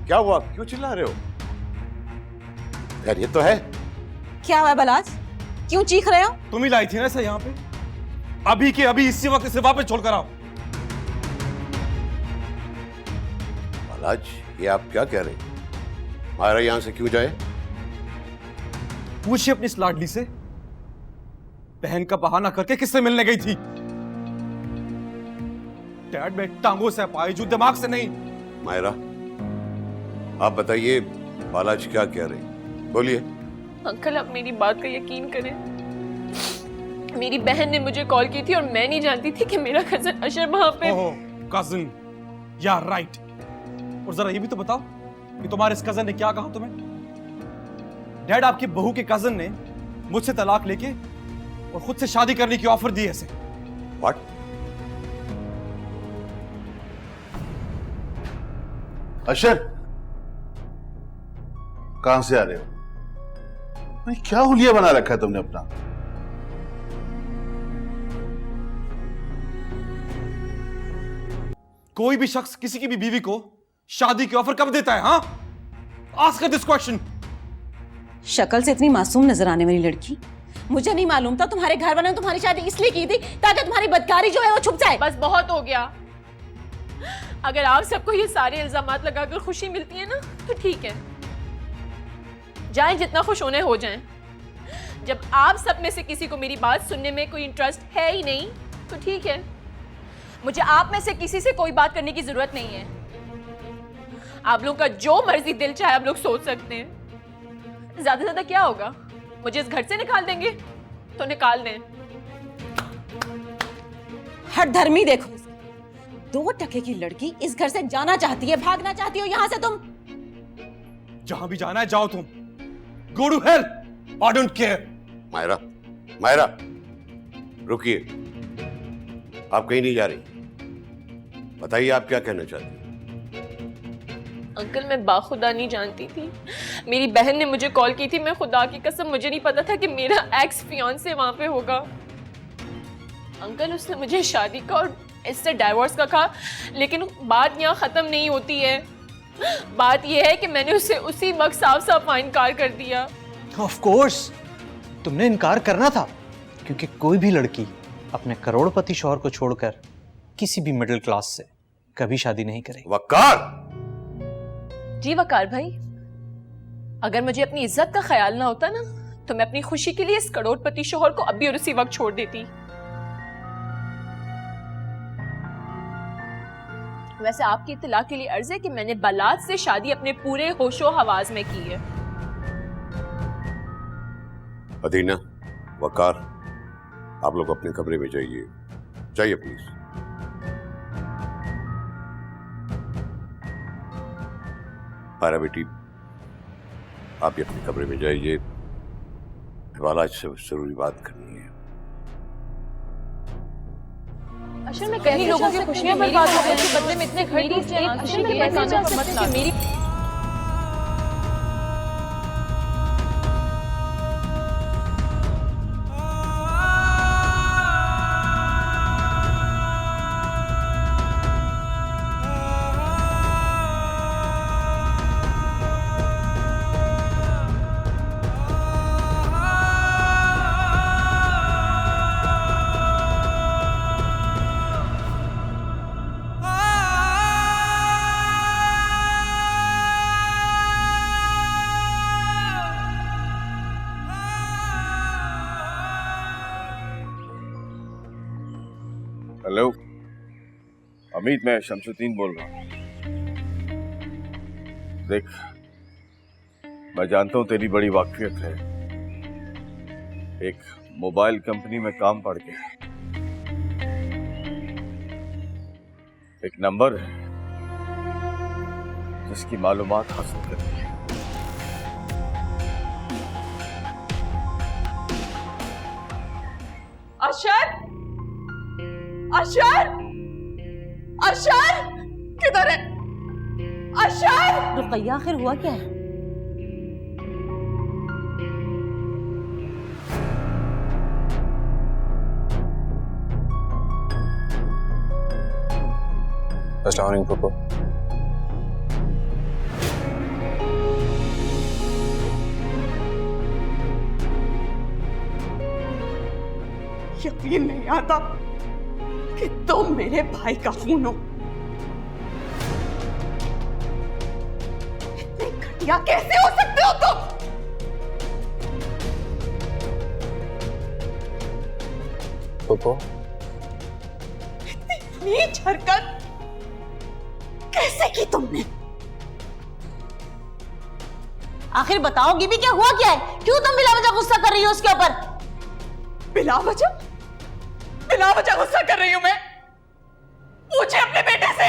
क्या हुआ, क्यों चिल्ला रहे हो? खैरियत तो है? क्या हुआ बलाज, क्यों चीख रहे हो? तुम ही लाई थी ना इसे यहाँ पे, अभी के अभी इसी वक्त इसे वापस छोड़कर आओ। बालाज, ये आप क्या कह रहे हैं? मायरा यहां से क्यों जाए? पूछिए अपनी इस लाडली से, बहन का बहाना करके किससे मिलने गई थी? डैड, मैं टांगों से अपाहिज हूं, दिमाग से नहीं। मायरा, आप बताइए बालाज क्या कह रहे हैं, बोलिए। अंकल, आप मेरी बात का यकीन करें, मेरी बहन ने मुझे कॉल की थी और मैं नहीं जानती थी कि मेरा कजन अशर वहां पे। ओहो, कजन, या राइट। और जरा ये भी तो बताओ कि तुम्हारे इस कजन ने क्या कहा तुम्हें? डैड, आपकी बहू के कजन ने मुझसे तलाक लेके और खुद से शादी करने की ऑफर दी है इसे। व्हाट? अशर, कहां से आ रहे हो? भाई, क्या हुलिया बना रखा है तुमने अपना? कोई भी शख्स किसी की भी बीवी को शादी की ऑफर कब देता है? हाँ, आस्क दिस क्वेश्चन। शक्ल से इतनी मासूम नजर आने वाली लड़की, मुझे नहीं मालूम था तुम्हारे घर वालों ने तुम्हारी शादी इसलिए की थी ताकि तुम्हारी बदकारी जो है वो छुप जाए। बस बहुत हो गया। अगर आप सबको ये सारे इल्जामात लगाकर खुशी मिलती है ना तो ठीक है, जाएं, जितना खुश होने हो जाएं। जब आप सब में से किसी को मेरी बात सुनने में कोई इंटरेस्ट है ही नहीं तो ठीक है, मुझे आप में से किसी से कोई बात करने की जरूरत नहीं है। आप लोग का जो मर्जी दिल चाहे आप लोग सोच सकते हैं। ज्यादा से ज्यादा क्या होगा, मुझे इस घर से निकाल देंगे तो निकाल दें। हट धर्मी, देखो 2 टके की लड़की इस घर से जाना चाहती है, भागना चाहती हो यहाँ से तुम। जहां भी जाना है जाओ तुम, go to hell, I don't care. Myra, Myra, रुकिए, आप कहीं नहीं जा रही, बताइए आप क्या कहना चाहती हैं? अंकल, मैं बाखुदा नहीं जानती थी, मेरी बहन ने मुझे कॉल की थी। मैं खुदा की कसम मुझे नहीं पता था कि मेरा एक्स फियांसे वहां पे होगा। अंकल, उसने मुझे शादी का और इससे डाइवोर्स का कहा, लेकिन बात यहाँ खत्म नहीं होती है। बात यह है कि मैंने उसे उसी वक्त साफ साफ इनकार कर दिया। ऑफ कोर्स तुमने इनकार करना था, क्योंकि कोई भी लड़की अपने करोड़पति शौहर को छोड़कर किसी भी मिडिल क्लास से कभी शादी नहीं करेगी। वकार! जी वकार भाई, अगर मुझे अपनी इज्जत का ख्याल ना होता ना तो मैं अपनी खुशी के लिए इस करोड़पति शौहर को अभी और उसी वक्त छोड़ देती। वैसे आपकी इत्तला के लिए अर्ज है कि मैंने बालाज से शादी अपने पूरे होशो हवास में की है। अदीना, वकार, आप लोग अपने कमरे में जाइए, जाइए प्लीज। मायरा बेटी, आप भी अपने कमरे में जाइए, बालाज से जरूरी बात करनी है। अशर, मैं कई लोगों की खुशियां बर्बाद हो गई थी, बदले में इतने घर टूट गए। अशर, मैं कैसे जा सकती हूँ? मेरी हेलो अमित, मैं शमसुद्दीन बोल रहा हूँ। देख, मैं जानता हूँ तेरी बड़ी वाकफियत है, एक मोबाइल कंपनी में काम पड़ गया, एक नंबर है जिसकी मालूमात हासिल करनी है। अशर, अशर, अशर किधर है? अशर! रुकैया, आखिर हुआ क्या है? अस्सलाम वालेकुम पप्पा। यकीन नहीं आता कि तुम मेरे भाई का खून हो। इतने घटिया कैसे हो सकते हो तुम? पप्पू, इतनी नीच हरकत कैसे की तुमने? आखिर बताओगी भी क्या हुआ क्या है? क्यों तुम बिला वजह गुस्सा कर रही हो उसके ऊपर? बिला वजह गुस्सा कर रही हूं मैं? पूछे अपने बेटे से।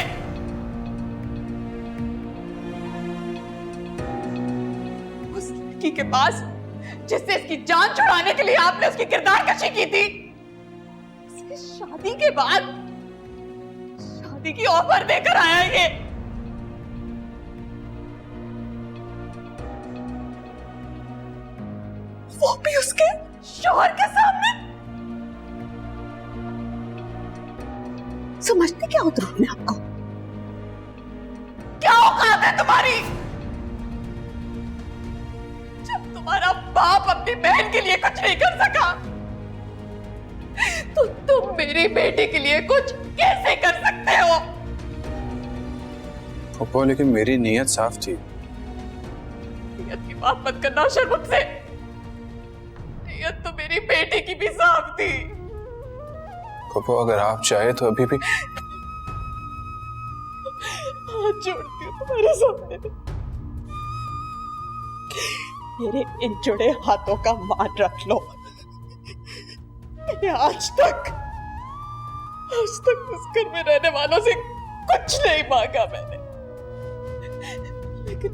उस लड़की के पास जिससे इसकी जान छुड़ाने के लिए आपने उसकी किरदार कशी की थी, उसकी शादी के बाद शादी की ऑफर देकर आया ये। वो भी उसके शौहर के सामने। समझते क्या हो तुम अपने आप को? क्या औकात है तुम्हारी? जब तुम्हारा बाप अपनी बहन के लिए कुछ नहीं कर सका, तो तुम मेरी बेटी के लिए कुछ कैसे कर सकते हो? पप्पू, लेकिन मेरी नीयत साफ थी। नीयत की बात मत करना शर्मुख से। नीयत तो मेरी बेटी की भी साफ थी। पप्पू, अगर आप चाहे तो अभी भी हाथ जोड़ती हूँ तुम्हारे सामने। मेरे इन जुड़े हाथों का मान रख लो। आज तक उस घर में रहने वालों से कुछ नहीं मांगा मैंने, लेकिन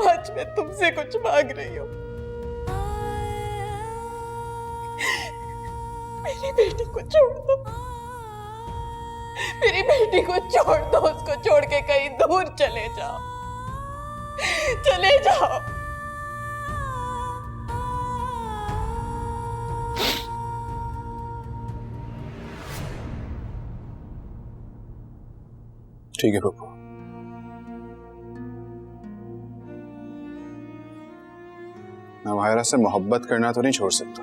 आज मैं तुमसे कुछ मांग रही हूँ। मेरी बेटी को छोड़ दो। मेरी बेटी को छोड़ दो। उसको छोड़ के कहीं दूर चले जाओ। चले जाओ। ठीक है पप्पू। मैं माहिरा से मोहब्बत करना तो नहीं छोड़ सकता,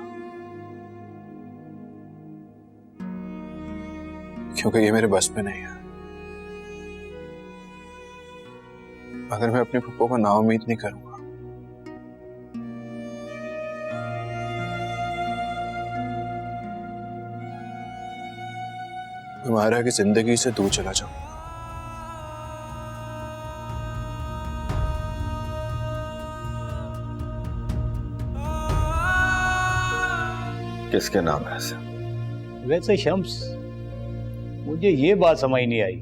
क्योंकि ये मेरे बस में नहीं है। अगर मैं अपने पप्पू को नाउम्मीद नहीं करूंगा, मैं माहिरा की जिंदगी से दूर चला जाऊंगा। किसके नाम है ऐसे? वैसे शम्स, मुझे ये बात समझ नहीं आई,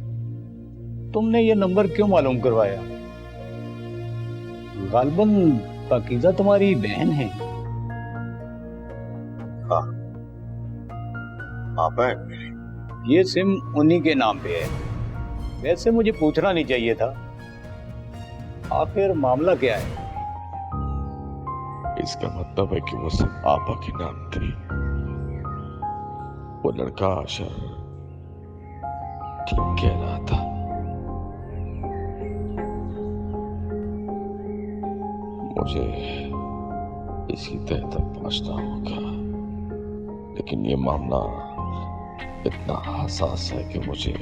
तुमने ये नंबर क्यों मालूम करवाया? गालबन पाकीज़ा तुम्हारी बहन है। हाँ, आप है मेरी। ये सिम उन्हीं के नाम पे है। वैसे मुझे पूछना नहीं चाहिए था, आखिर मामला क्या है? इसका मतलब है कि वो सिम आपा के नाम थी। वो लड़का आशा ठीक कह रहा था। मुझे इसकी तह तक पहुंचना होगा, लेकिन ये मामला इतना हसास है कि मुझे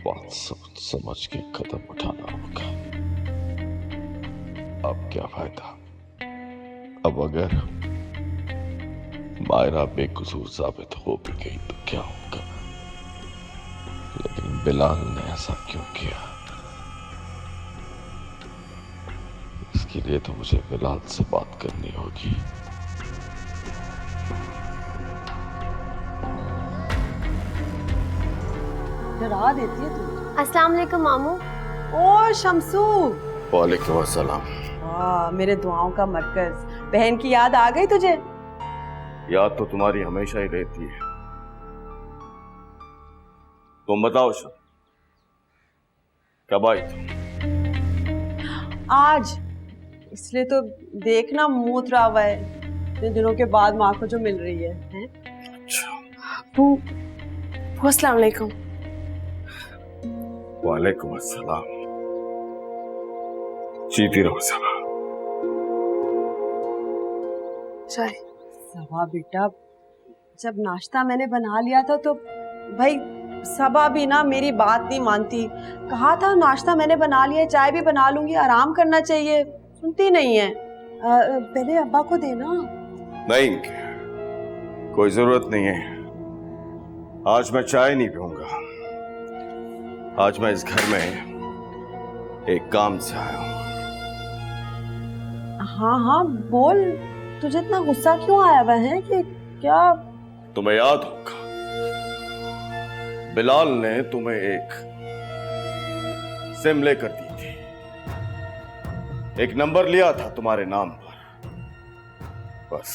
बहुत सोच समझ के कदम उठाना होगा। अब क्या फायदा? अब अगर मायरा बेकसूर साबित हो भी गई तो क्या होगा? लेकिन बिलाल ने ऐसा क्यों किया? इसके लिए तो मुझे बिलाल से बात करनी होगी। डरा देती है तू। अस्सलाम वालेकुम मामू। ओ शम्सू। वालेकुम अस्सलाम। मेरे दुआओं का मरकज। बहन की याद आ गई तुझे? याद तो तुम्हारी हमेशा ही रहती है। तुम बताओ शो, कब आई तुम? आज। इसलिए तो देखना मुंह उतरा हुआ है, इतने दिनों के बाद माँ को जो मिल रही है, हैं? अस्सलाम वालेकुम। वालेकुम अस्सलाम। जीती रहो सबा। सॉरी। सबा बेटा जब नाश्ता मैंने बना लिया था तो भाई सबा भी ना मेरी बात नहीं मानती। कहा था नाश्ता मैंने बना लिया, चाय भी बना लूंगी, आराम करना चाहिए, सुनती नहीं है। पहले अब्बा को देना। नहीं, कोई जरूरत नहीं है। आज मैं चाय नहीं पीऊंगा। आज मैं इस घर में एक काम से आया हूं। हाँ हाँ बोल, तुझे इतना गुस्सा क्यों आया हुआ है कि क्या? तुम्हें याद होगा बिलाल ने तुम्हें एक सिम लेकर दी थी, एक नंबर लिया था तुम्हारे नाम पर। बस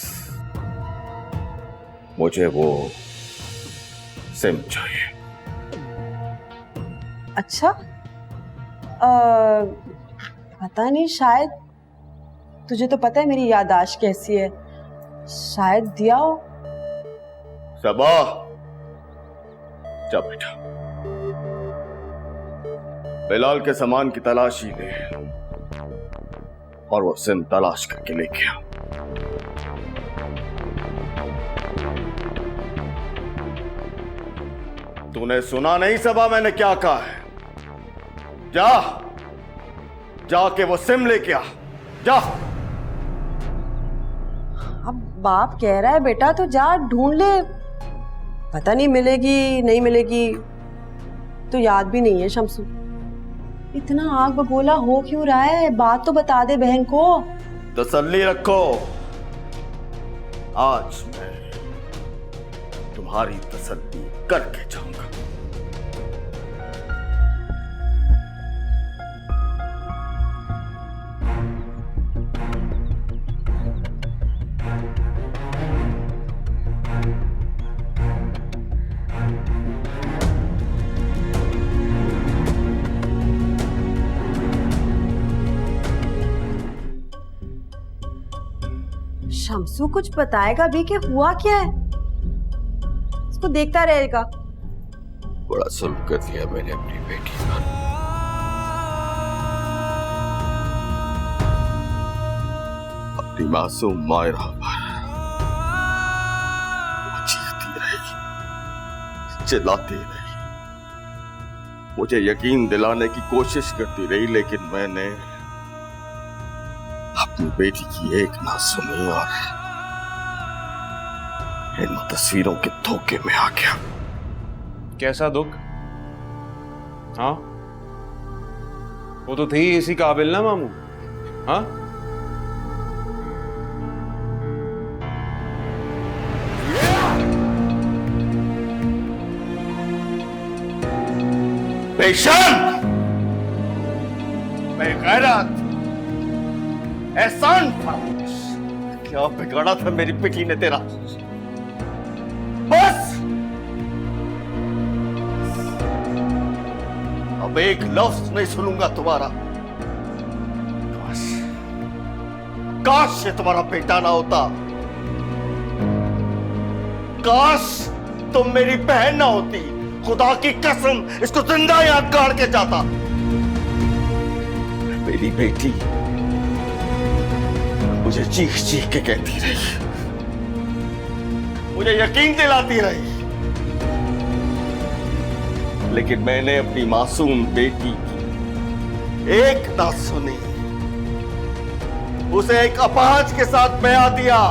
मुझे वो सिम चाहिए। अच्छा, पता नहीं, शायद तुझे तो पता है मेरी याददाश्त कैसी है, शायद दिया हो। सबा, जा बेटा, बिलाल के सामान की तलाशी ले और वो सिम तलाश करके लेके आ। तूने सुना नहीं सबा मैंने क्या कहा है? जा, जाके वो सिम लेके आ, जा। अब बाप कह रहा है बेटा तो जा ढूंढ ले, पता नहीं मिलेगी नहीं मिलेगी तो याद भी नहीं है। शम्सू इतना आग बबूला हो क्यों रहा है, बात तो बता दे बहन को। तसल्ली रखो, आज मैं तुम्हारी तसल्ली करके जाऊंगा। शम्सू कुछ बताएगा भी कि हुआ क्या है? इसको देखता रहेगा। बड़ा जुल्म कर दिया मैंने अपनी बेटी पर। अपनी मासूम मायरा पर वो चीखती रही, चिल्लाती रही, मुझे यकीन दिलाने की कोशिश करती रही, लेकिन मैंने अपनी बेटी की एक ना सुनी और इन तस्वीरों के धोखे में आ गया। कैसा दुख? हाँ, वो तो थी इसी काबिल ना मामू। हाँ, बेशर्म, बेगैरत, एहसान फरामोश, क्या बिगाड़ा था मेरी बेटी ने तेरा? बस अब एक लफ्ज नहीं सुनूंगा तुम्हारा। काश काश ये तुम्हारा बेटा ना होता, काश तुम मेरी बहन ना होती। खुदा की कसम इसको जिंदा याद गाड़ के जाता। मेरी बेटी मुझे चीख चीख के कहती रही, मुझे यकीन दिलाती रही, लेकिन मैंने अपनी मासूम बेटी की एक ना सुनी, उसे एक अपाहज के साथ बया दिया।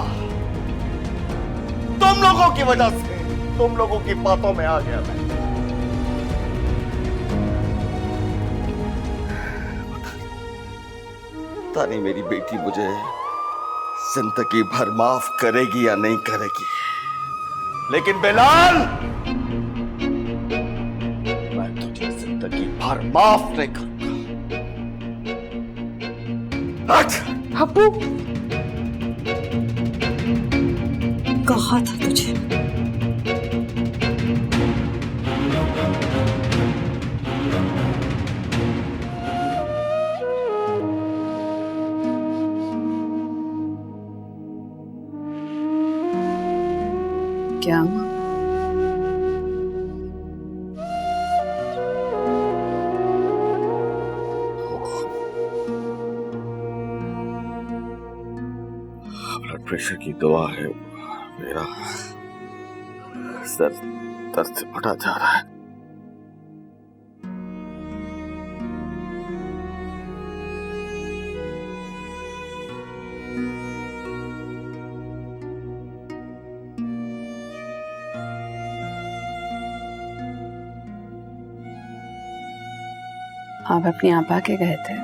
तुम लोगों की वजह से, तुम लोगों की बातों में आ गया मैं। पता नहीं मेरी बेटी मुझे जिंदगी भर माफ करेगी या नहीं करेगी, लेकिन बिलाल, मैं तुझे जिंदगी भर माफ नहीं करूंगा। अब्बू, कहा था तुझे। क्या हुआ? ब्लड प्रेशर की दवा है मेरा, सर दर्द से फटा जा रहा है। आप अपनी आपा के गए थे?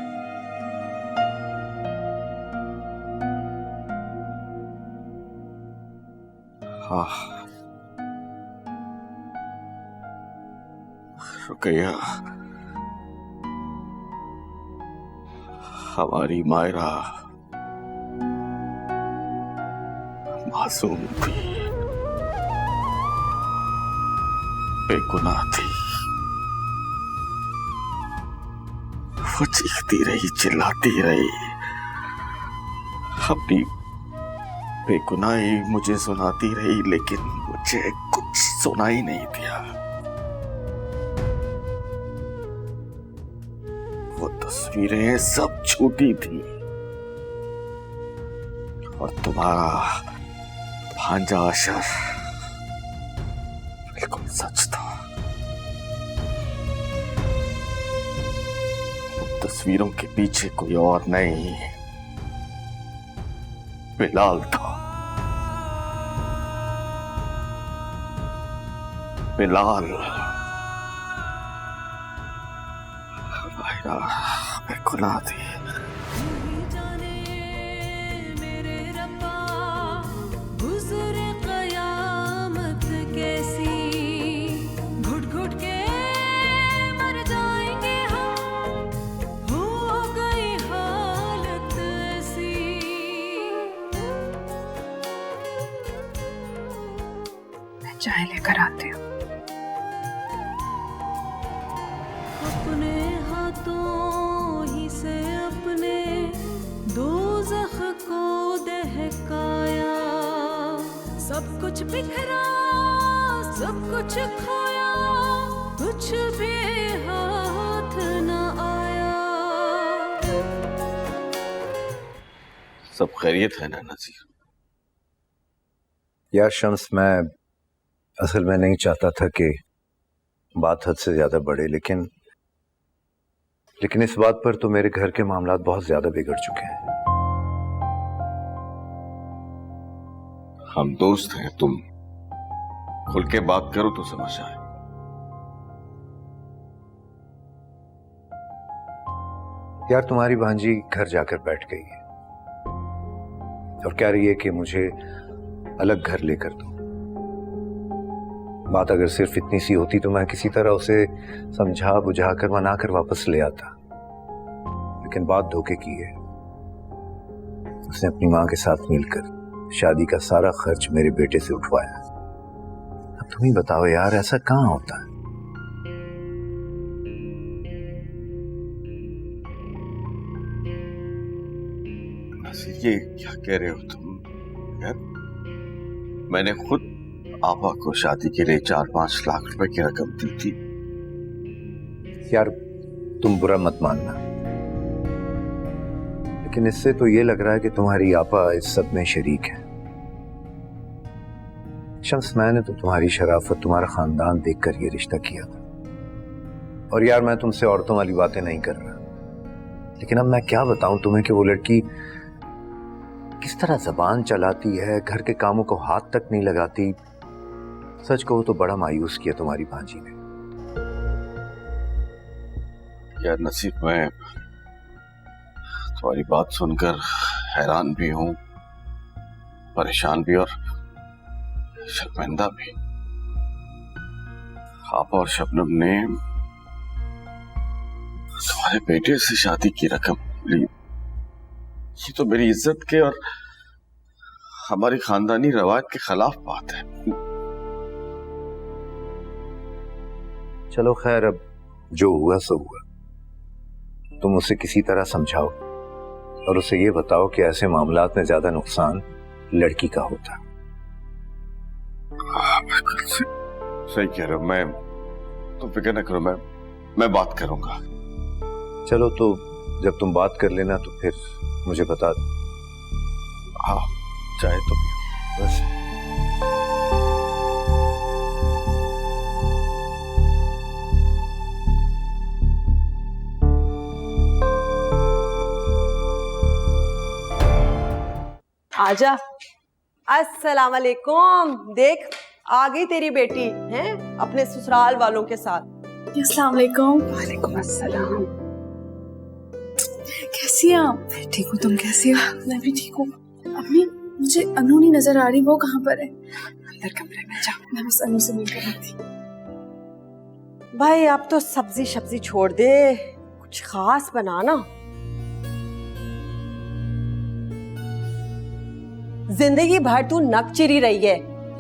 हाँ रुकैया, हमारी मायरा मासूम थी, बेगुनाह थी। वो चीखती रही, चिल्लाती रही, अपनी बेगुनाही मुझे सुनाती रही, लेकिन मुझे कुछ सुनाई नहीं दिया। वो तस्वीरें सब झूठी थी और तुम्हारा भांजा अशर बिल्कुल सच था। उन तस्वीरों के पीछे कोई और नहीं, बिलाल था। बिलाल बेगुनाह थी। गुज़रे क़यामत कैसी, घुट घुट के मर जाएंगे हम, हो गई हालत ऐसी। मैं चाय लेकर आती हूँ। अपने हाथों ही से अपने दोज़ख को दहकाया, सब कुछ बिखरा, सब कुछ खोया, कुछ भी हाथ न आया। सब खैरियत है ना नजीर? यार शम्स, मैं असल में नहीं चाहता था कि बात हद से ज्यादा बढ़े, लेकिन इस बात पर तो मेरे घर के मामलात बहुत ज्यादा बिगड़ चुके हैं। हम दोस्त हैं, तुम खुल के बात करो तो समझ आए। यार तुम्हारी भांजी घर जाकर बैठ गई है और कह रही है कि मुझे अलग घर लेकर दो। बात अगर सिर्फ इतनी सी होती तो मैं किसी तरह उसे समझा बुझाकर मनाकर वापस ले आता, लेकिन बात धोखे की है। उसने अपनी मां के साथ मिलकर शादी का सारा खर्च मेरे बेटे से उठवाया। अब तुम ही बताओ यार, ऐसा कहां होता है? ये क्या कह रहे हो तुम यार? मैंने खुद आपा को शादी के लिए 4-5 लाख रुपए की रकम दी थी। यार तुम बुरा मत मानना, लेकिन इससे तो ये लग रहा है कि तुम्हारी आपा इस सब में शरीक है। शम्स, मैंने तो तुम्हारी शराफत, तुम्हारा खानदान देखकर ये रिश्ता किया था। और यार मैं तुमसे औरतों वाली बातें नहीं कर रहा, लेकिन अब मैं क्या बताऊं तुम्हें कि वो लड़की किस तरह जबान चलाती है, घर के कामों को हाथ तक नहीं लगाती। सच कहो तो बड़ा मायूस किया तुम्हारी भांजी ने। यार नसीब, मैं तुम्हारी बात सुनकर हैरान भी हूं, परेशान भी और शर्मिंदा भी। आपा और शबनम ने तुम्हारे बेटे से शादी की रकम ली। ये तो मेरी इज्जत के और हमारी खानदानी रवायत के खिलाफ बात है। चलो खैर, अब जो हुआ सो हुआ। तुम उसे किसी तरह समझाओ और उसे ये बताओ कि ऐसे मामलात में ज्यादा नुकसान लड़की का होता। बिल्कुल सही कह रहे हो। मैं तुम फिक्र न करो, मैं बात करूंगा। चलो तो जब तुम बात कर लेना तो फिर मुझे बता दो। हाँ, चाहे तो भी बस। आजा। अस्सलाम वालेकुम। देख आ गई तेरी बेटी है अपने ससुराल वालों के साथ। अस्सलाम वालेकुम। वालेकुम अस्सलाम। कैसी हैं आप? ठीक हूँ, तुम कैसी हो? मैं भी ठीक हूँ। अम्मी मुझे अनु नहीं नजर आ रही, वो कहाँ पर है? अंदर कमरे में जाओ, मैं बस अनु से मिलकर आई थी। भाई अब तो सब्जी सब्जी छोड़ दे, कुछ खास बनाना। जिंदगी भर तू नक चिरी रही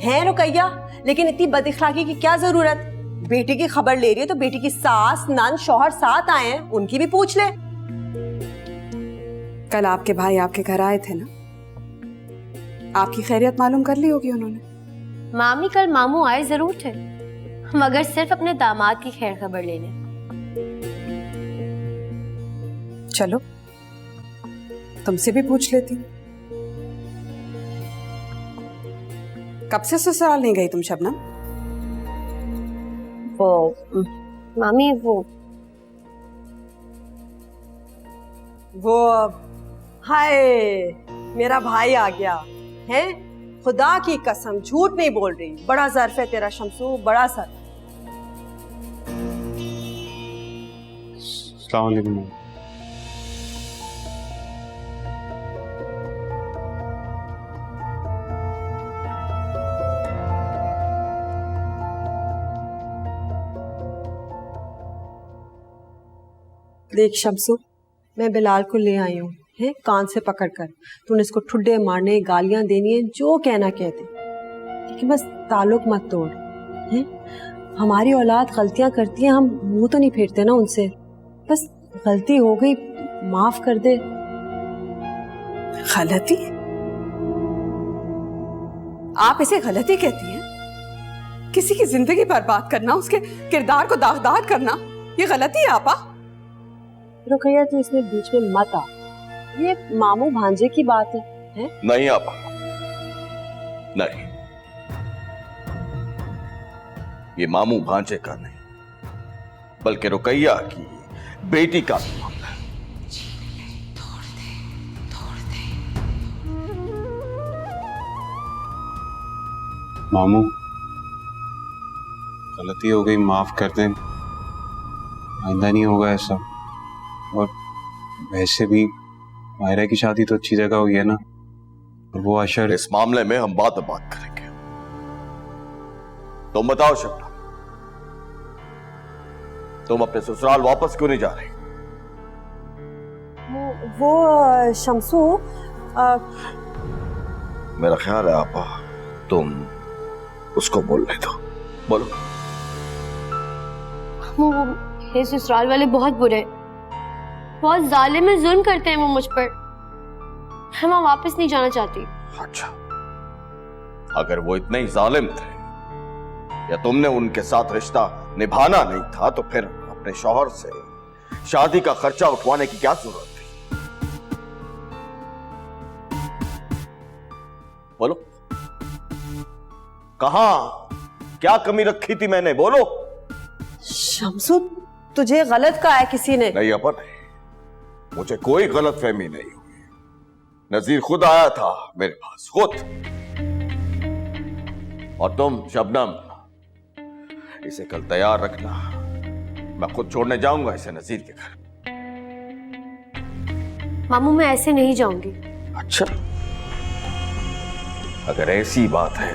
है रुकैया, लेकिन इतनी बदइखलाकी की क्या जरूरत? बेटी की खबर ले रही है तो बेटी की सास नंद शौहर साथ आए हैं, उनकी भी पूछ ले। कल आपके भाई आपके घर आए थे ना, आपकी खैरियत मालूम कर ली होगी उन्होंने। मामी कल मामू आए जरूर थे, मगर सिर्फ अपने दामाद की खैर खबर लेने। चलो तुमसे भी पूछ लेती। कब से ससुराल नहीं गई तुम शबनम? वो मामी वो हाय मेरा भाई आ गया है। खुदा की कसम झूठ नहीं बोल रही, बड़ा ज़र्फ है तेरा शमसू, बड़ा सर। अस्सलाम वालेकुम। देख शमसू, मैं बिलाल को ले आई हूँ है कान से पकड़कर। तूने इसको ठुड्डे मारने, गालियां देनी है, जो कहना कहते, लेकिन बस ताल्लुक मत तोड़ है। हमारी औलाद गलतियां करती है, हम मुंह तो नहीं फेरते ना उनसे। बस गलती हो गई, माफ कर दे। गलती? आप इसे गलती कहती हैं? किसी की जिंदगी बर्बाद करना, उसके किरदार को दागदार करना, ये गलती है आपा? रुकैया तू इसमें बीच में मत आ, ये मामू भांजे की बात है? नहीं आपा, नहीं, ये मामू भांजे का नहीं, बल्कि रुकैया की बेटी का मामला है। मामू गलती हो गई, माफ कर दें, आइंदा नहीं होगा ऐसा। और वैसे भी मायरा की शादी तो अच्छी जगह हुई है ना, और वो अशर। इस मामले में हम बात करेंगे। तुम बताओ शबनम, तुम अपने ससुराल वापस क्यों नहीं जा रही? वो शमसू मेरा ख्याल है आपा तुम उसको बोलने दो, बोलो। ये ससुराल वाले बहुत बुरे, बहुत जालिम है, जुल्म करते हैं वो मुझ पर। मैं वहां वापस नहीं जाना चाहती। अच्छा, अगर वो इतने ही जालिम थे या तुमने उनके साथ रिश्ता निभाना नहीं था, तो फिर अपने शौहर से शादी का खर्चा उठवाने की क्या जरूरत थी? बोलो, कहां क्या कमी रखी थी मैंने, बोलो। शमसू तुझे गलत कहा है किसी ने? नहीं अपन, मुझे कोई गलत फहमी नहीं हुई। नजीर खुद आया था मेरे पास, खुद। और तुम शबनम, इसे कल तैयार रखना, मैं खुद छोड़ने जाऊंगा इसे नजीर के घर। मामू मैं ऐसे नहीं जाऊंगी। अच्छा, अगर ऐसी बात है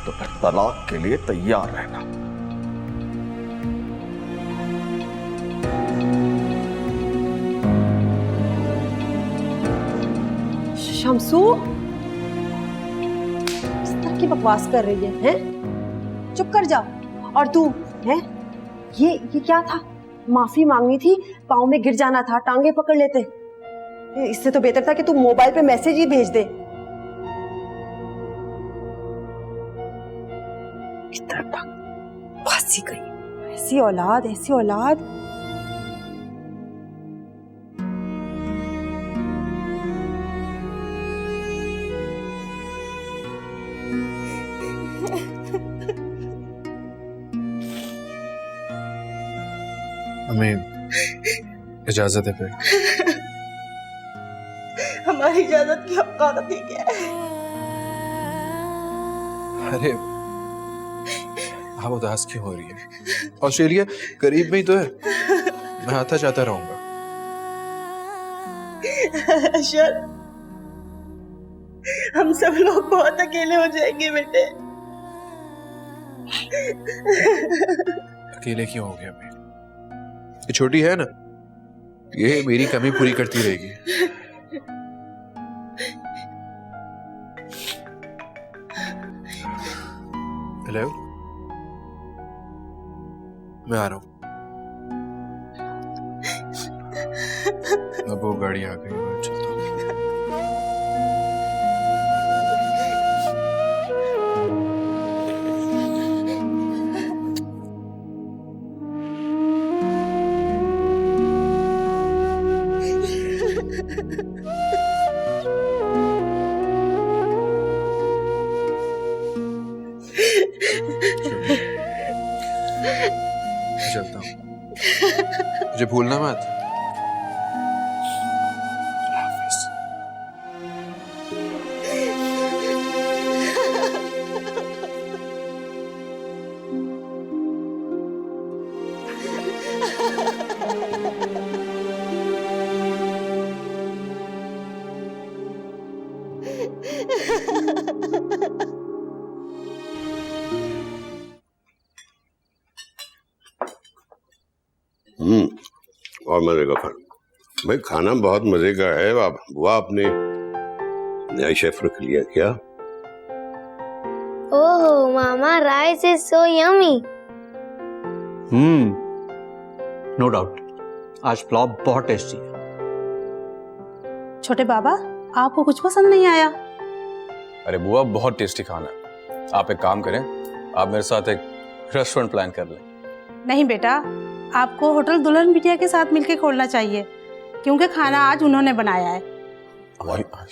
तो फिर तलाक के लिए तैयार रहना। शमसू किस तरह की बकवास कर रही है, हैं? चुप कर जा। और तू है ये क्या था? माफी मांगनी थी, पाँव में गिर जाना था, टांगे पकड़ लेते। इससे तो बेहतर था कि तू मोबाइल पे मैसेज ही भेज दे। फंसी गई, ऐसी औलाद, ऐसी औलाद। हमें इजाजत है फिर। हमारी इजाजत की औकात ही क्या है? अरे आप उदास क्यों हो रही है? ऑस्ट्रेलिया करीब में ही तो है, मैं आता जाता रहूंगा। अशर, हम सब लोग बहुत अकेले हो जाएंगे बेटे। अकेले क्यों हो गया मैं? ये छोटी है ना, ये मेरी कमी पूरी करती रहेगी। हेलो, मैं आ रहा हूँ। अब वो गाड़ी आ गई, मैं चलता हूँ। चलता हूँ, मुझे भूलना मत। और मजे का खाना भाई, खाना बहुत मजे का है। बुआ आपने नया शेफ रख लिया क्या? ओहो मामा, rice is so yummy. No doubt, आज पुलाव बहुत टेस्टी है। छोटे बाबा, आपको कुछ पसंद नहीं आया? अरे बुआ, बहुत टेस्टी खाना है। आप एक काम करें, आप मेरे साथ एक रेस्टोरेंट प्लान कर लें। नहीं बेटा, आपको होटल दुल्हन बिटिया के साथ मिलकर खोलना चाहिए, क्योंकि खाना आज उन्होंने बनाया है।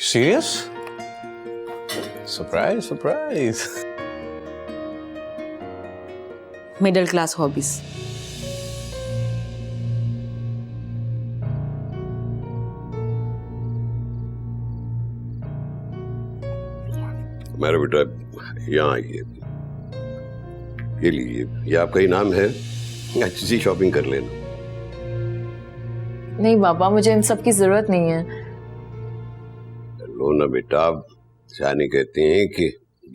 Serious? Surprise surprise. Middle class hobbies. मेरा बेटा यहाँ आइए, ये लीजिए, ये आपका इनाम है। अच्छी सी शॉपिंग कर लेना। नहीं बाबा, मुझे इन सब की जरूरत नहीं है। लो ना बेटा, जाने कहते हैं कि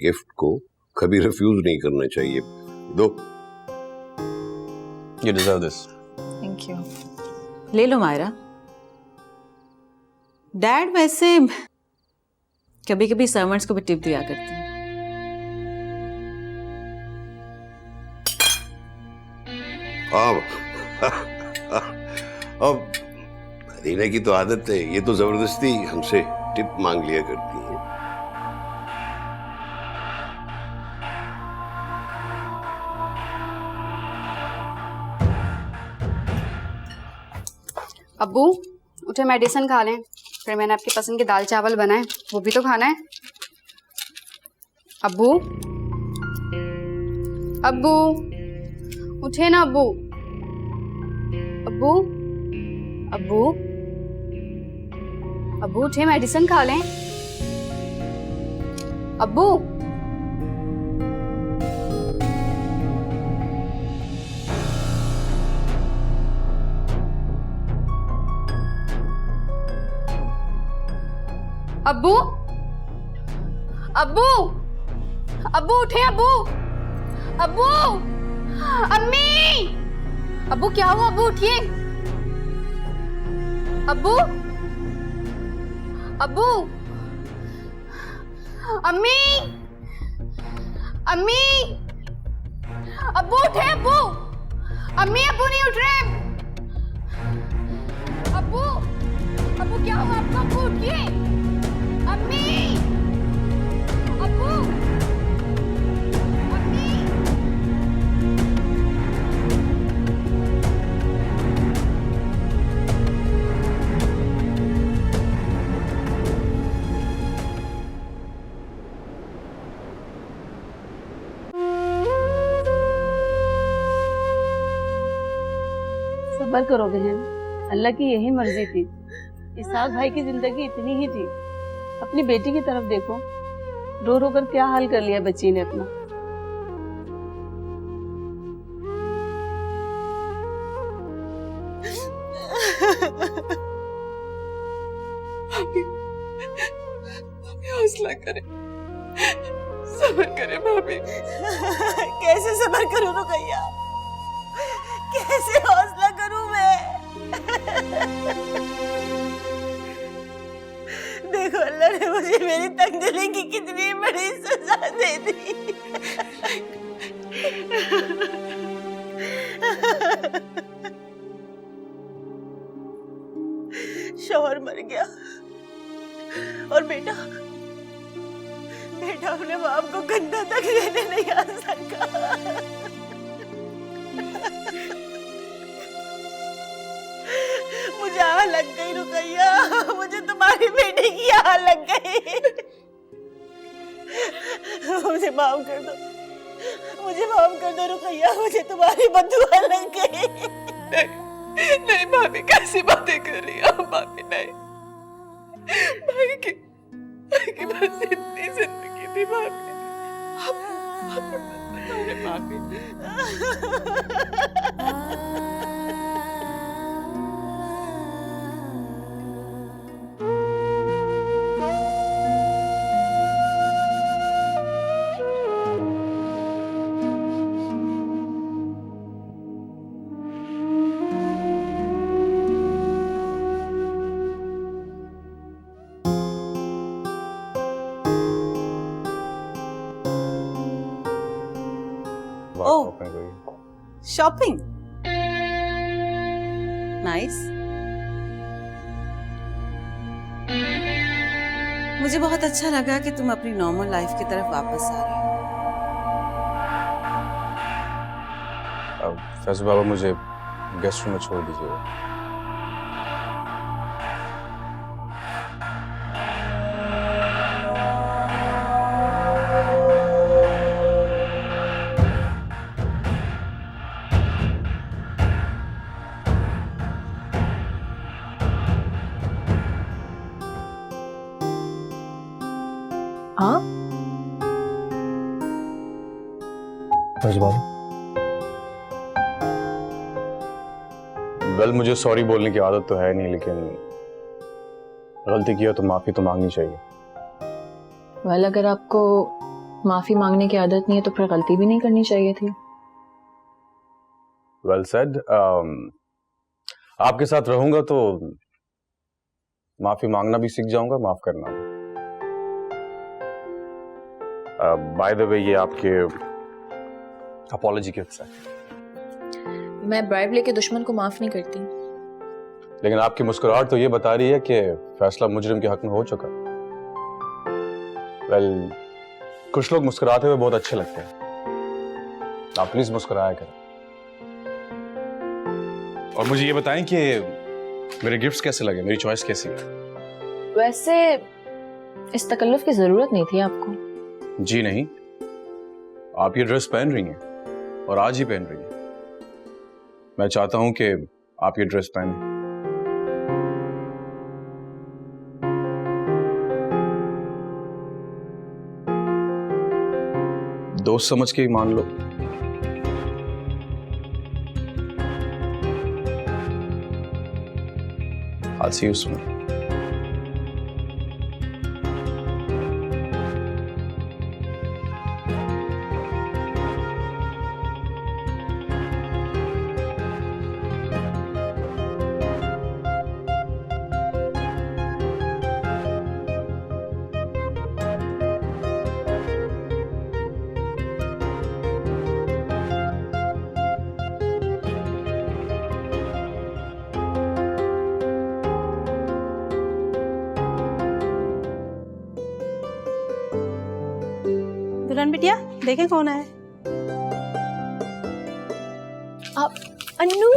गिफ्ट को कभी रिफ्यूज नहीं करना चाहिए। दो। You deserve this. Thank you. ले लो मायरा। डैड वैसे कभी कभी सर्वेंट्स को भी टिप दिया करते हैं। अब मदीना की तो आदत है, ये तो जबरदस्ती हमसे टिप मांग लिया करती है। अब्बू उठे, मेडिसिन खा लें। फिर मैंने आपकी पसंद के दाल चावल बनाए, वो भी तो खाना है। अब्बू, अब्बू उठे ना अब्बू। अब्बू, अब्बू, अब्बू उठे, मेडिसिन खा लें। अब्बू, अब्बू, अब्बू, अब्बू उठे। अब्बू, अब्बू, अम्मी, अब्बू क्या हुआ? अब्बू उठिए। अब्बू, अब्बू, अम्मी, अम्मी, अब्बू उठे। अब्बू, अम्मी, अब्बू नहीं उठ रहे। अब्बू, अब्बू क्या हुआ आपको? अब्बू उठिए। अम्मी, अब्बू, अम्मी। सब्र करो बहन, अल्लाह की यही मर्जी थी। इसहाक भाई की जिंदगी इतनी ही थी, अपनी बेटी की तरफ देखो, रो रो कर क्या हाल कर लिया बच्ची ने अपना। हौसला करे, सब्र करे भाभी। कैसे सब्र करूं रुकैया, कैसे हौसला करूं मैं? देखो अल्लाह ने मुझे मेरी तकदीर की कितनी बड़ी सजा दे दी। शौहर मर गया और बेटा अपने बाप को कंधा तक लेने नहीं आ सका। मुझे आह लग गई रुकैया, मुझे तुम्हारी बेटी की आह लग गई। मुझे माफ कर दो, मुझे माफ कर दो रुकैया, मुझे तुम्हारी बददुआ लग गई। नहीं नहीं भाभी, कैसी बातें कर रही हो भाभी? नहीं, भाई की बस इतनी जिंदगी थी भाभी। भाभी शॉपिंग नाइस। मुझे बहुत अच्छा लगा कि तुम अपनी नॉर्मल लाइफ की तरफ वापस आ रहे हो। फैजल बाबा मुझे गेस्ट रूम में छोड़ दीजिएगा। हाँ वेल मुझे सॉरी बोलने की आदत तो है नहीं, लेकिन गलती किया तो माफी तो मांगनी चाहिए। वेल अगर आपको माफी मांगने की आदत नहीं है तो फिर गलती भी नहीं करनी चाहिए थी। Well said. आपके साथ रहूंगा तो माफी मांगना भी सीख जाऊंगा, माफ करना भी। बाय द वे ये आपके अपॉलॉजी गिफ्ट्स हैं। मैं ब्राइब लेके दुश्मन को माफ नहीं करती। लेकिन आपकी मुस्कुराहट तो ये बता रही है कि फैसला मुजरिम के हक में हो चुका। वेल कुछ लोग मुस्कुराते हुए बहुत अच्छे लगते हैं, आप प्लीज मुस्कुराया करें। और मुझे ये बताएं कि मेरे गिफ्ट्स कैसे लगे, मेरी चॉइस कैसी है? वैसे इस तकल्लुफ की जरूरत नहीं थी आपको। जी नहीं, आप ये ड्रेस पहन रही हैं और आज ही पहन रही हैं। मैं चाहता हूं कि आप ये ड्रेस पहनें। दोस्त समझ के ही मान लो। I'll see you soon. दुल्हन बिटिया देखें कौन है। आप अन्नू,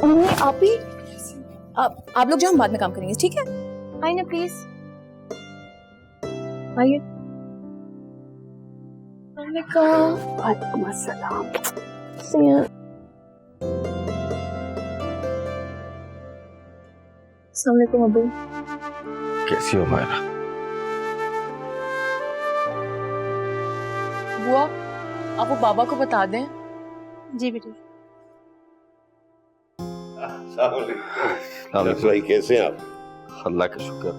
मम्मी आप ही। आप लोग जो, हम बाद में काम करेंगे, ठीक है? आइए ना प्लीज, आइए। वालेकुम अस्सलाम। अस्सलाम वालेकुम अबू। कैसी हो मायरा? बुआ, आप वो बाबा को बता दें। जी बेटे। भाई कैसे हैं आप? अल्लाह का शुक्र।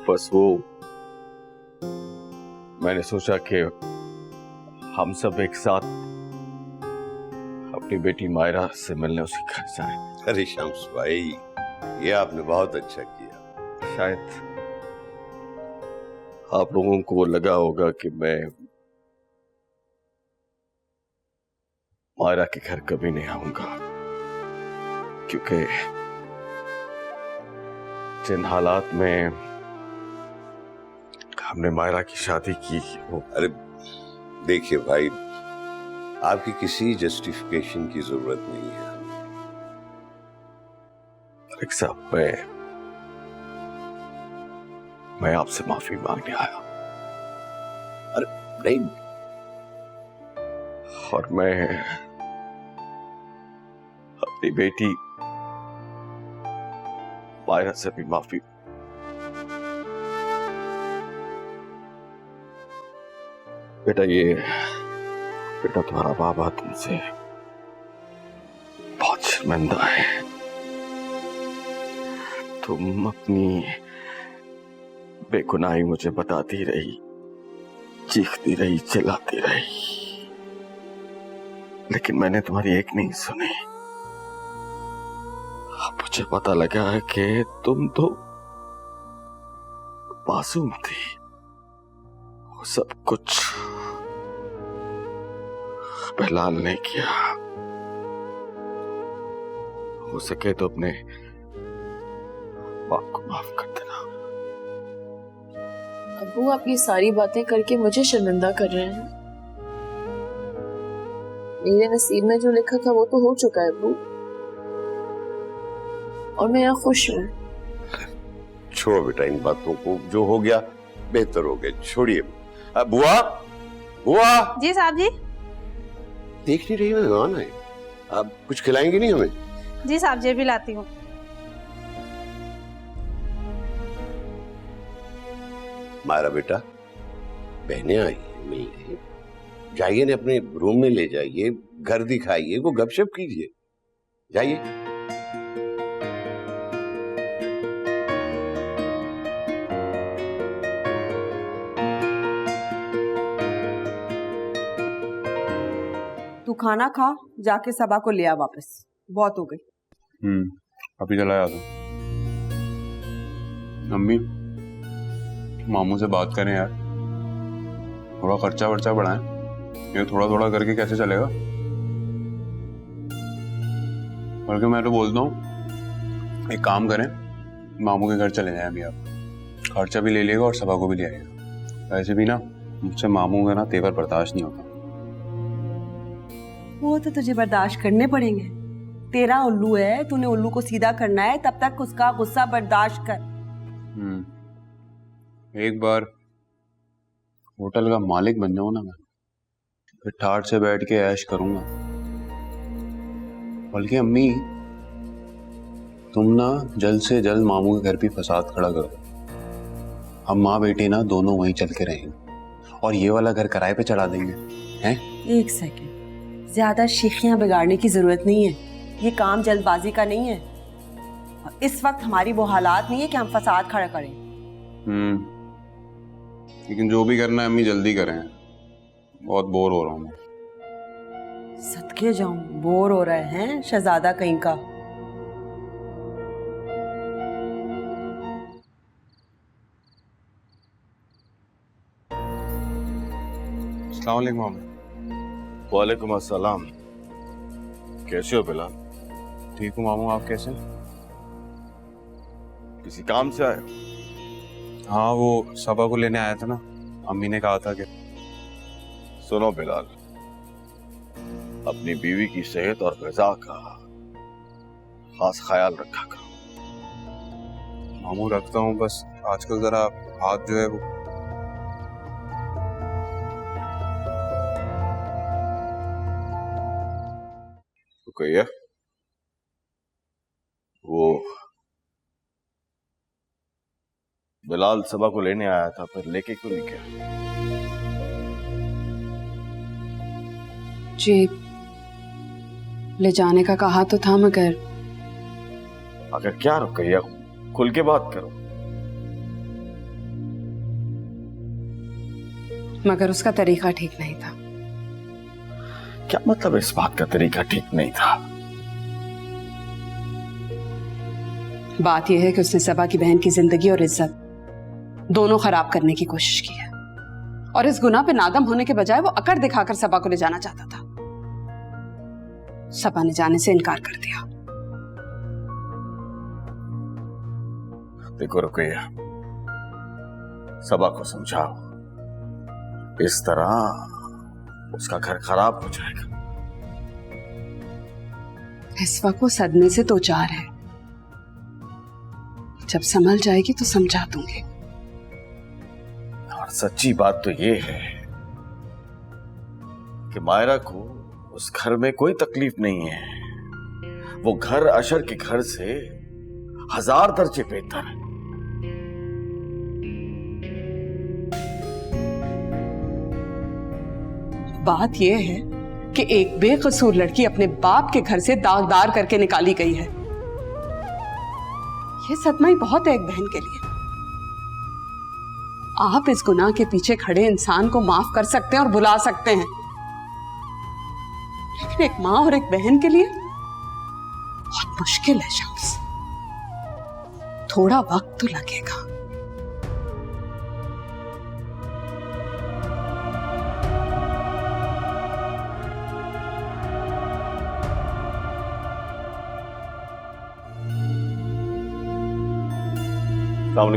बस वो मैंने सोचा कि हम सब एक साथ अपनी बेटी मायरा से मिलने उसके घर जाएं। अरे शम्स भाई, ये आपने बहुत अच्छा किया। शायद आप लोगों को लगा होगा कि मैं मायरा के घर कभी नहीं आऊंगा, क्योंकि जिन हालात में हमने मायरा की शादी की वो। अरे देखिए भाई, आपकी किसी जस्टिफिकेशन की जरूरत नहीं है। एक साहब, मैं आपसे माफी मांगने आया। अरे नहीं, और मैं अपनी बेटी मायरा से भी माफी। बेटा तुम्हारा बाबा तुमसे बहुत शर्मिंदा है। तुम अपनी बेगुनाही मुझे बताती रही, चीखती रही, चिल्लाती रही, लेकिन मैंने तुम्हारी एक नहीं सुनी। अब मुझे पता लगा है कि तुम तो मासूम थी। वो सब कुछ बिलाल ने किया। हो सके तो अपने बाप को माफ कर देना। अबू, आप ये सारी बातें करके मुझे शर्मिंदा कर रहे हैं। मेरे नसीब में जो लिखा था वो तो हो चुका है अबू, और मैं यहाँ खुश हूँ। छोड़ो बेटा इन बातों को, जो हो गया बेहतर हो गया, छोड़िए। बुआ, बुआ। जी साहब जी। देख नहीं रही मेहमान है, आप कुछ खिलाएंगे नहीं हमें? जी साहब जी, भी लाती हूँ। मायरा बेटा, बहनें आई हैं मिलने, जाइए ना अपने रूम में ले जाइए, घर दिखाइए, को गपशप कीजिए, जाइए। तू खाना खा, जाके सबा को ले आ वापस, बहुत हो गई। अभी चला आता। अम्मी, मामू से बात करें यार, थोड़ा खर्चा वर्चा बढ़ाएं। ये थोड़ा थोड़ा करके कैसे चलेगा? बल्कि मैं तो बोलता हूँ एक काम करें, मामू के घर चले जाएं अभी आप, खर्चा भी ले लेगा और सभा को भी ले आएगा। वैसे भी ना मुझसे मामू का ना तेवर बर्दाश्त नहीं होता। वो तो तुझे बर्दाश्त करने पड़ेंगे, तेरा उल्लू है, तूने उल्लू को सीधा करना है, तब तक उसका गुस्सा बर्दाश्त कर। एक बार होटल का मालिक बन जाऊं ना मैं, फिर ठाट से बैठ के ऐश करूंगा। बल्कि अम्मी, तुम ना जल्द से जल्द मामू के घर भी फसाद खड़ा कर दो। हम माँ बेटी ना दोनों वहीं चल के रहेंगे और ये वाला घर किराए पे चढ़ा देंगे। हैं? एक सेकंड, ज्यादा शीखियां बिगाड़ने की जरूरत नहीं है, ये काम जल्दबाजी का नहीं है। इस वक्त हमारी वो हालात नहीं है कि हम फसाद खड़ा करें। लेकिन जो भी करना है अम्मी जल्दी करें, बहुत बोर हो रहा हूँ मैं। सदके जाऊं, बोर हो रहे हैं शहजादा कहीं का। अस्सलाम वालेकुम मामू। वालेकुम अस्सलाम। कैसे हो बिलाल? ठीक हूँ मामू, आप कैसे? किसी काम से आए? हाँ, वो सबा को लेने आया था ना, अम्मी ने कहा था कि। सुनो बिलाल, अपनी बीवी की सेहत और ग़िज़ा का खास ख्याल रखा करो। मामू रखता हूँ, बस आजकल जरा हाथ जो है वो। रुकइए, वो बिलाल सबा को लेने आया था, फिर लेके क्यों नहीं गया? जी ले जाने का कहा तो था, मगर क्या रुक गई? खुल के बात करो। मगर उसका तरीका ठीक नहीं था। क्या मतलब इस बात का तरीका ठीक नहीं था? बात यह है कि उसने सबा की बहन की जिंदगी और इज्जत दोनों खराब करने की कोशिश की है, और इस गुनाह पे नादम होने के बजाय वो अकड़ दिखाकर सबा को ले जाना चाहता था। सबा ने जाने से इनकार कर दिया। देखो रुकैया, सबा को समझाओ, इस तरह उसका घर खराब हो जाएगा। इस वक्त वो सदमे से दो चार है, जब संभल जाएगी तो समझा दूंगी। और सच्ची बात तो ये है कि मायरा को उस घर में कोई तकलीफ नहीं है। वो घर अशर के घर से 1000 दर्जे बेहतर है। बात यह है कि एक बेकसूर लड़की अपने बाप के घर से दागदार करके निकाली गई है। यह सदमा ही बहुत है एक बहन के लिए। आप इस गुनाह के पीछे खड़े इंसान को माफ कर सकते हैं और बुला सकते हैं, लेकिन एक माँ और एक बहन के लिए बहुत मुश्किल है शम्स। थोड़ा वक्त तो लगेगा।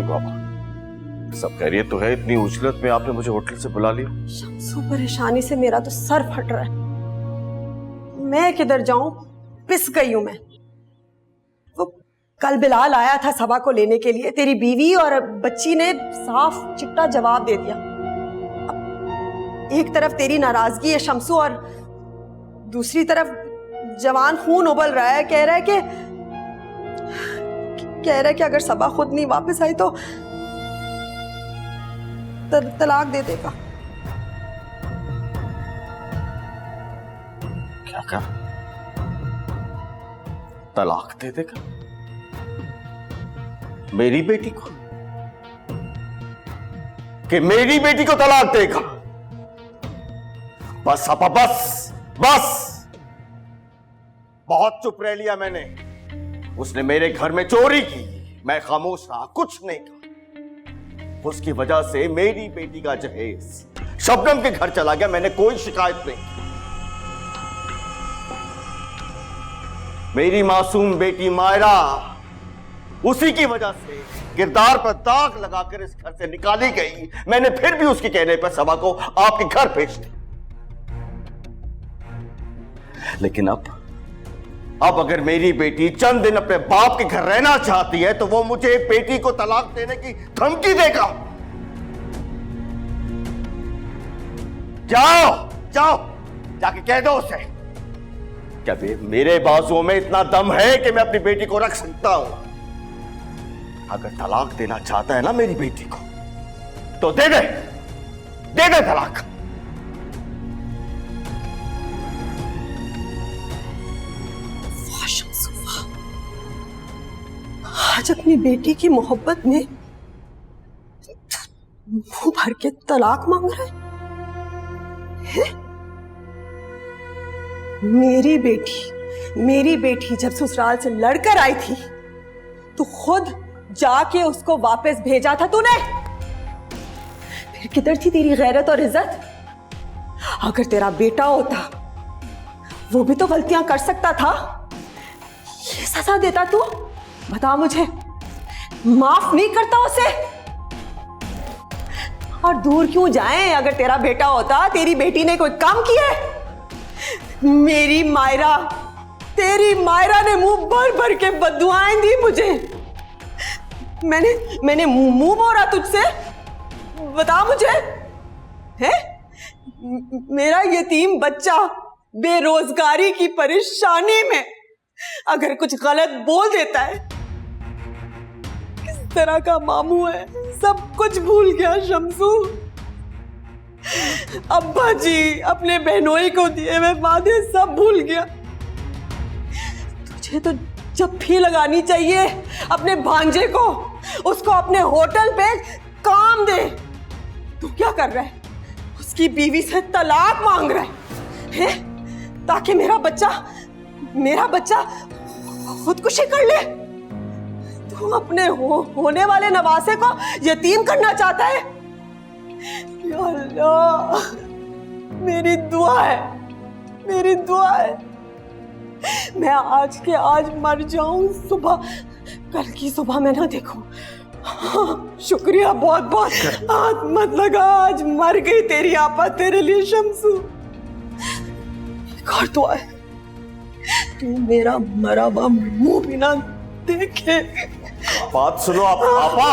पापा, सब खैरियत तो है? इतनी उजलत में आपने मुझे होटल से बुला लिया। शम्सू, परेशानी से मेरा तो सर फट रहा है। मैं किधर जाऊं, पिस गई हूं मैं। वो कल बिलाल आया था सबा को लेने के लिए, तेरी बीवी और बच्ची ने साफ चिट्टा जवाब दे दिया। एक तरफ तेरी नाराजगी है शम्सू, और दूसरी तरफ जवान खून उबल रहा है। कह रहा है कि अगर सबा खुद नहीं वापस आई तो तलाक दे देगा। क्या कहा? तलाक दे देगा? मेरी बेटी को? कि मेरी बेटी को तलाक देगा? बस अपा, बस बस, बहुत चुप रह लिया मैंने। उसने मेरे घर में चोरी की, मैं खामोश रहा, कुछ नहीं कहा। उसकी वजह से मेरी बेटी का जहेज शबनम के घर चला गया, मैंने कोई शिकायत नहीं की। मेरी मासूम बेटी मायरा उसी की वजह से किरदार पर दाग लगाकर इस घर से निकाली गई। मैंने फिर भी उसके कहने पर सबा को आपके घर भेज दिया। लेकिन अब अगर मेरी बेटी चंद दिन अपने बाप के घर रहना चाहती है तो वो मुझे बेटी को तलाक देने की धमकी देगा। जाओ जाओ, जाके कह दो उसे, क्या मेरे बाजुओं में इतना दम है कि मैं अपनी बेटी को रख सकता हूं? अगर तलाक देना चाहता है ना मेरी बेटी को, तो दे दे तलाक। आज अपनी बेटी की मोहब्बत में मुंह भर के तलाक मांग रहा है? मेरी बेटी जब ससुराल से लड़कर आई थी तो खुद जाके उसको वापस भेजा था तूने। फिर किधर थी तेरी गैरत और इज्जत? अगर तेरा बेटा होता वो भी तो गलतियां कर सकता था। ये सजा देता तू? बता मुझे, माफ नहीं करता उसे? और दूर क्यों जाए? अगर तेरा बेटा होता, तेरी बेटी ने कोई काम किया है? मेरी मायरा, तेरी मायरा ने मुंह भर भर के बददुआएं दी मुझे। मैंने मुंह मोड़ा तुझसे? बता मुझे, है? मेरा यतीम बच्चा बेरोजगारी की परेशानी में अगर कुछ गलत बोल देता है, तरह का मामू है, सब कुछ भूल गया शम्सू। अब्बा जी अपने बहनोई को दिए हुए वादे सब भूल गया। तुझे तो जप्फी लगानी चाहिए अपने भांजे को, उसको अपने होटल पे काम दे। तू क्या कर रहा है? उसकी बीवी से तलाक मांग रहा है ताकि मेरा बच्चा खुदकुशी कर ले। तू अपने होने वाले नवासे को यतीम करना चाहता है। या अल्लाह, मेरी दुआ है मैं आज के आज मर जाऊं, कल की सुबह मैं ना देखूं। शुक्रिया बहुत बहुत, हाथ मत लगा, आज मर गई तेरी आपा तेरे लिए शम्सू। एक और दुआ है, तू मेरा मरा हुआ मुंह भी ना देखे। बात सुनो आपा।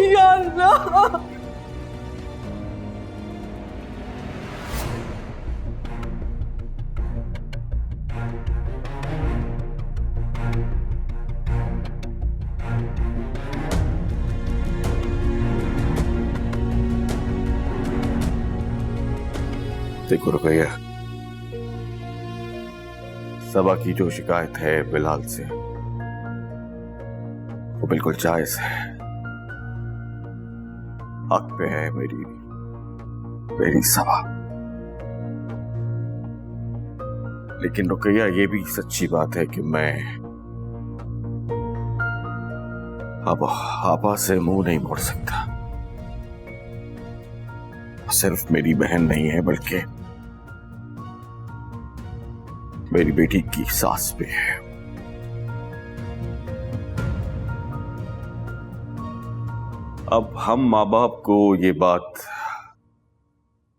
या अल्लाह। देखो रुकैया, सबा की जो शिकायत है बिलाल से वो बिल्कुल जायज है, हक पे है मेरी सबा। लेकिन रुकैया ये भी सच्ची बात है कि मैं अब आपा से मुंह नहीं मोड़ सकता। सिर्फ मेरी बहन नहीं है बल्कि मेरी बेटी की सास भी है। अब हम माँ बाप को ये बात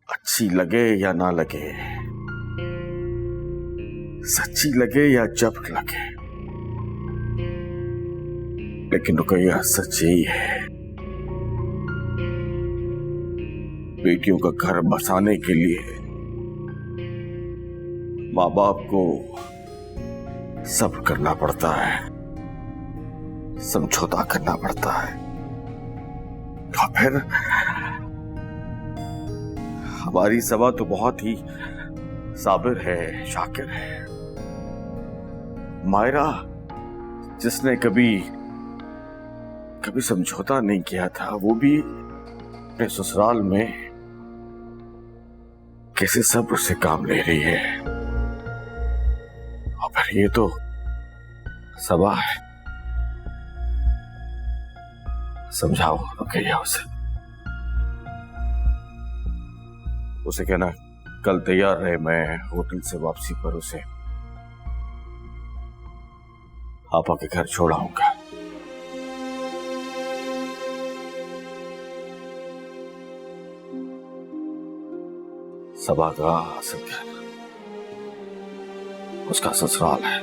अच्छी लगे या ना लगे, सच्ची लगे या जब लगे, लेकिन रुकैया सच यही है, बेटियों का घर बसाने के लिए माँ बाप को सब्र करना पड़ता है, समझौता करना पड़ता है। तो फिर हमारी सबा तो बहुत ही साबिर है, शाकिर है। मायरा जिसने कभी समझौता नहीं किया था, वो भी अपने ससुराल में कैसे सब्र से काम ले रही है। और फिर ये तो सबा है। समझाओ रुकैया उसे कहना कल तैयार रहे, मैं होटल से वापसी पर उसे आपा के घर छोड़ आऊंगा। सबा का असल घर उसका ससुराल है।